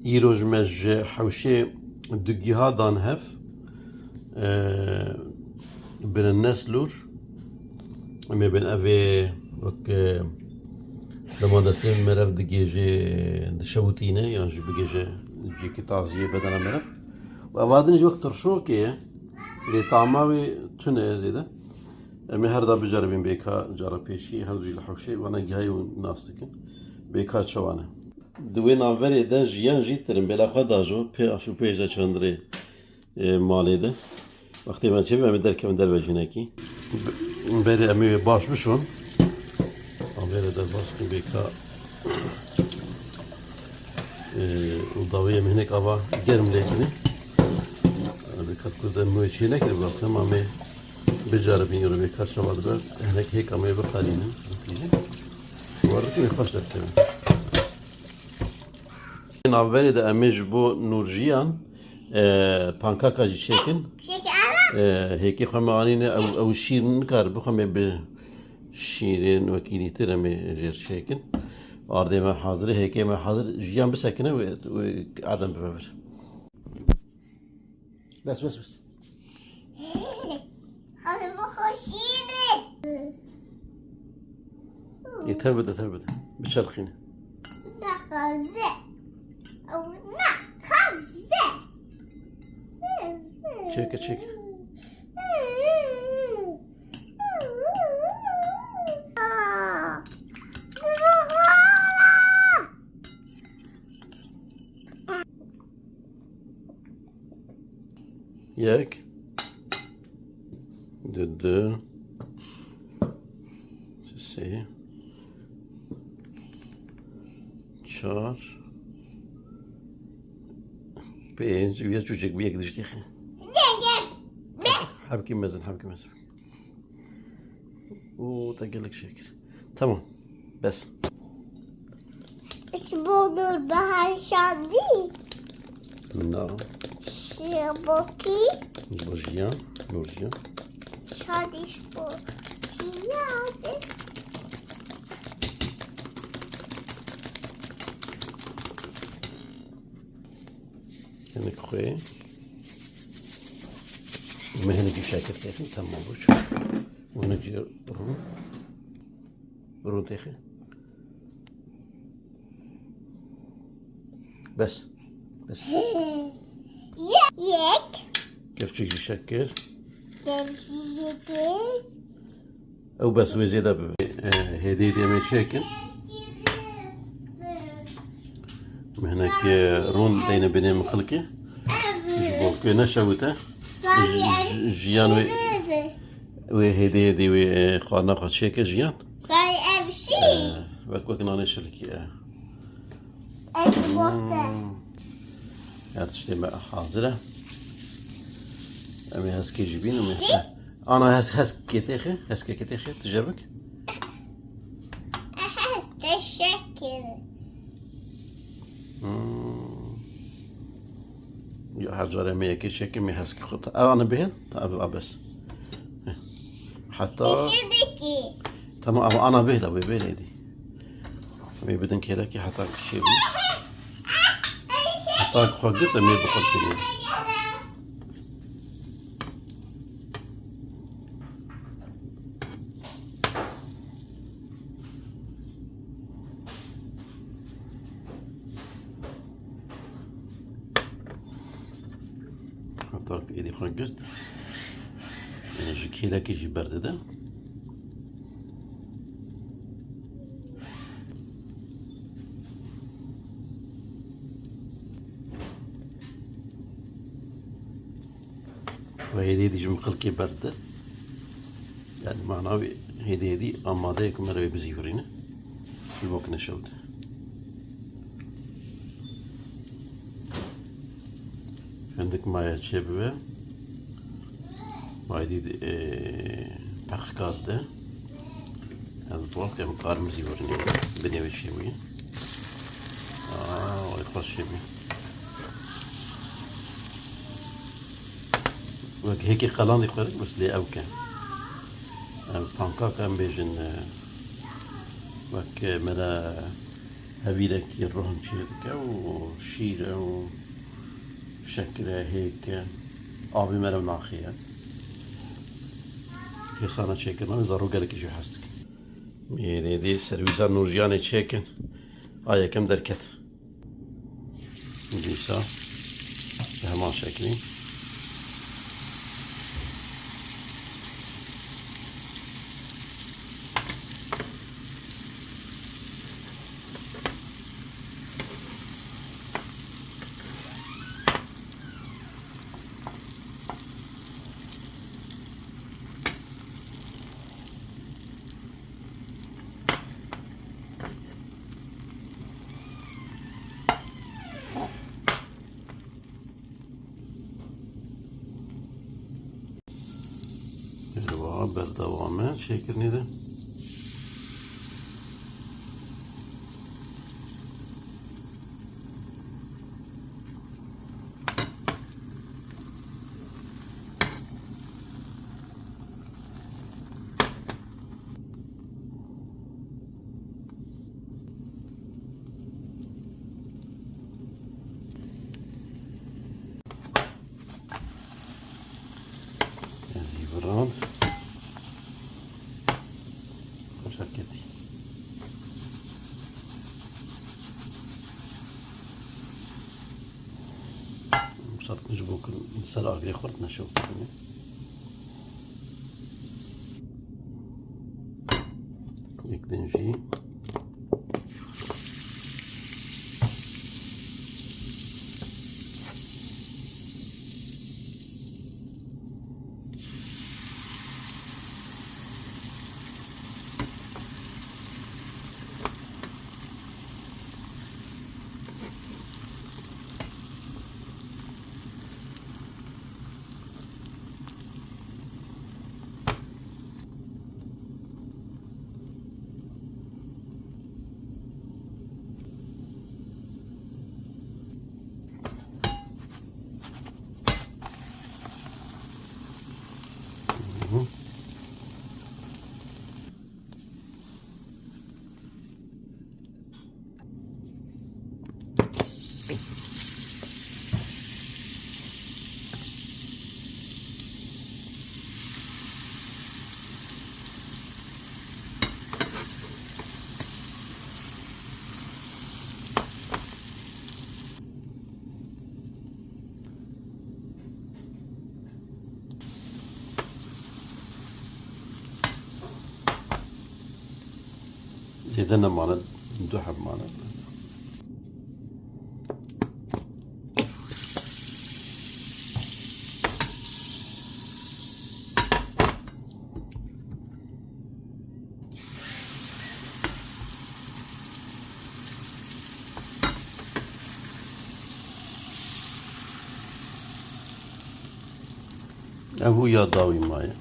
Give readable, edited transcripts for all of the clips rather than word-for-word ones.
ایروز مج حوشه دگی ها دان هف بین النسلور اما بین اوه وک لما دستیم مرف دگیجه دشوتینه یعنی جی بگیجه جی که تازیه بدن مرف و اوادنش وقت ترشو که لی طعماوی تونه زیده اما هر دا بجربین بیکا جرب پیشی هر جی لحوشه وانا گیهای و ناستکن بیکا چوانه دوی ناوری دن جیان جی ترین بلا خود داجو پی اشو پیجه چندری مالی ده وقتی من چه بیم در کم در بجینه کی بری امی باش بشون بری در باش کن بیکا و داویه مهنک آوا گرم لیکنی بیکات کردن موی چی نکری باسم امی بجربین رو بیکار شواد برد هنک هیک امی بخالینم وارد که میخواست دکترم ناوری ده امیج بو نورجیان پانکاکا جی چیکن هیکی خمانینه او شیرین کار بخمه به شیرین وکیلی تر امی جر چیکن آرده ما حاضر هیکی ما حاضر جیان بسکنه و آدم ببر بس خانم خوشیده تربده بشرخینه نخازه او نخازه چیک یک دو سه چهار پنج ویا چوچک بیک دشتی خی حبكي مزن وتقلك شكل تمام بس ايش بونور بهالشاندي نعم شبوكي نورجيان شادي شبوكي هناك خوي ما هنا نجيب شاكر تاخي تمام بوش ونجي رون تاخي بس يك كيف تجي شكر تمشي او بس وزيادة هدي ما شاكل هناك رون دينا بني مخلقي جبوك نشوته جيان وهدي وخوانا قد شاكل جيان صاي امشي وكنا نشركي هاتشتي بقى حاضرة أمي هسكي جبين أمي أنا هسكي كتاخي تجربك تشكر يا حجر أمي كي شكل مي هسكي خطأ أنا بهن بس حتى تمام أنا بهلا دي أمي بدن كيلاكي حتى شيء حتى خدت أمي بقول حتى إيدي خدت يعني كيلاكي جي برد ده وهذه جم خلقي برد يعني معناه هذه أما ذاك مرة بزيفرينه الوقت نشود عندك مايا شبه وهذه بخكات ده هذا الوقت يوم قارم زيفرينه بدي وشيوي ويخلص شبه وك هيك قلان يخدك بس لي أوكا بانكاكا بيجن وك ملا هبيرك يروحن شيركة وشيرة وشكرة هيك آبي مرة ناخية في صانة شكل ما زارو قالك شو حستك ميري دي سرويزان نورجياني شكل آية كم دركت ديسا بهمان شكلي الواء بردوامه شكل نده زيبران مسكتي صارت نجبوك نسال أغلي خرط نشوف يكدنجي زيدنا معنا ندوحب معنا أبو يا ضاوي معي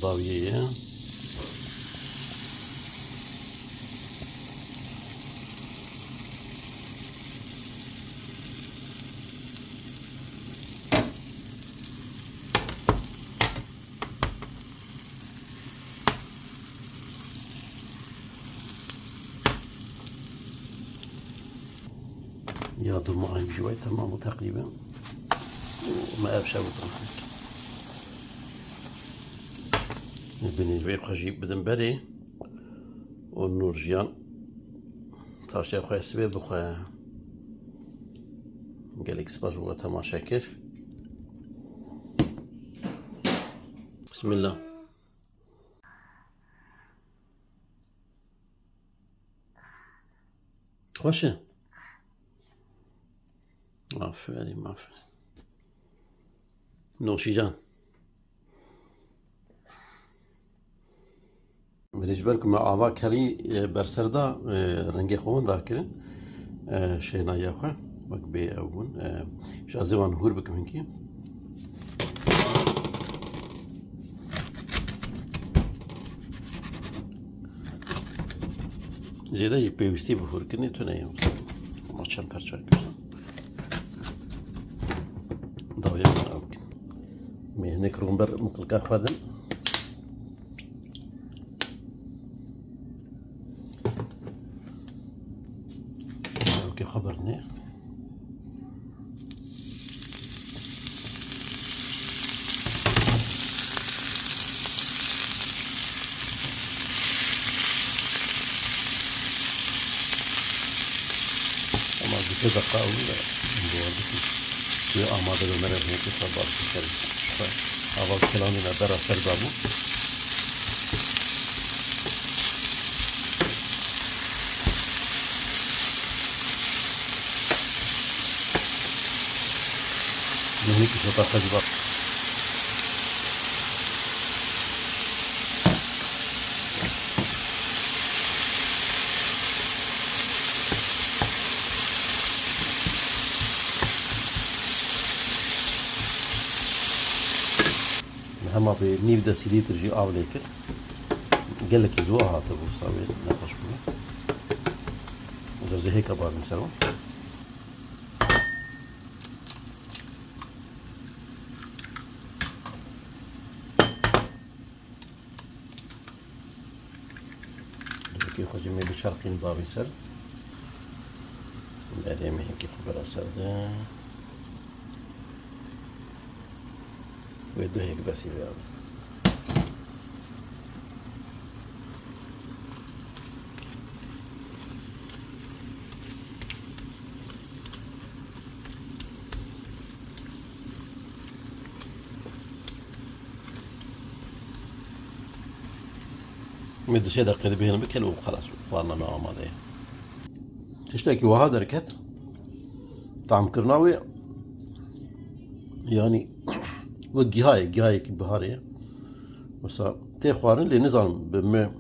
ضاوية ياضو معي بشوي تمام تقريبا وما أبشر وطنخك بني الويب خجيب بدن بري والنورجيان تاشي بخواه سبيل بخواه قالك سباج وغتا ما شاكر بسم الله خوشه آفرین آفرین نوشیجان بالنسبة لكم مع أعضاء كلي برسردا رنجي خوان ذاكرين شينا ياخو وك بي أون شازوان هور بكم هنكي زيادة جي بيوستي بهور كني تنايم ما تشم برشا ضويا من أوكي مهنك رومبر مقلقا خادم اوكي خبرني اما بكذا قاوي بوردك في أعمال المرة هيك صبار في أول كلامي ندرس سربابو من هيك شو تخجبر هما بنيف دسيليتر جي أوليكر قال لك يزوها هاتف وصاوي نقاش بنا وده زي هيك أبغى نسوي كي خرج من الشرقين بابي سر بعدين هيك خبر أسر ده ويدو هيك بس يبيعه مدة شيء دقيقة بينا بكل وخلاص وارنا نوع ماذا تشتكي وهذا ركت طعم كرناوي يعني وجهاي بهارية بس تي خوارن اللي نظام بم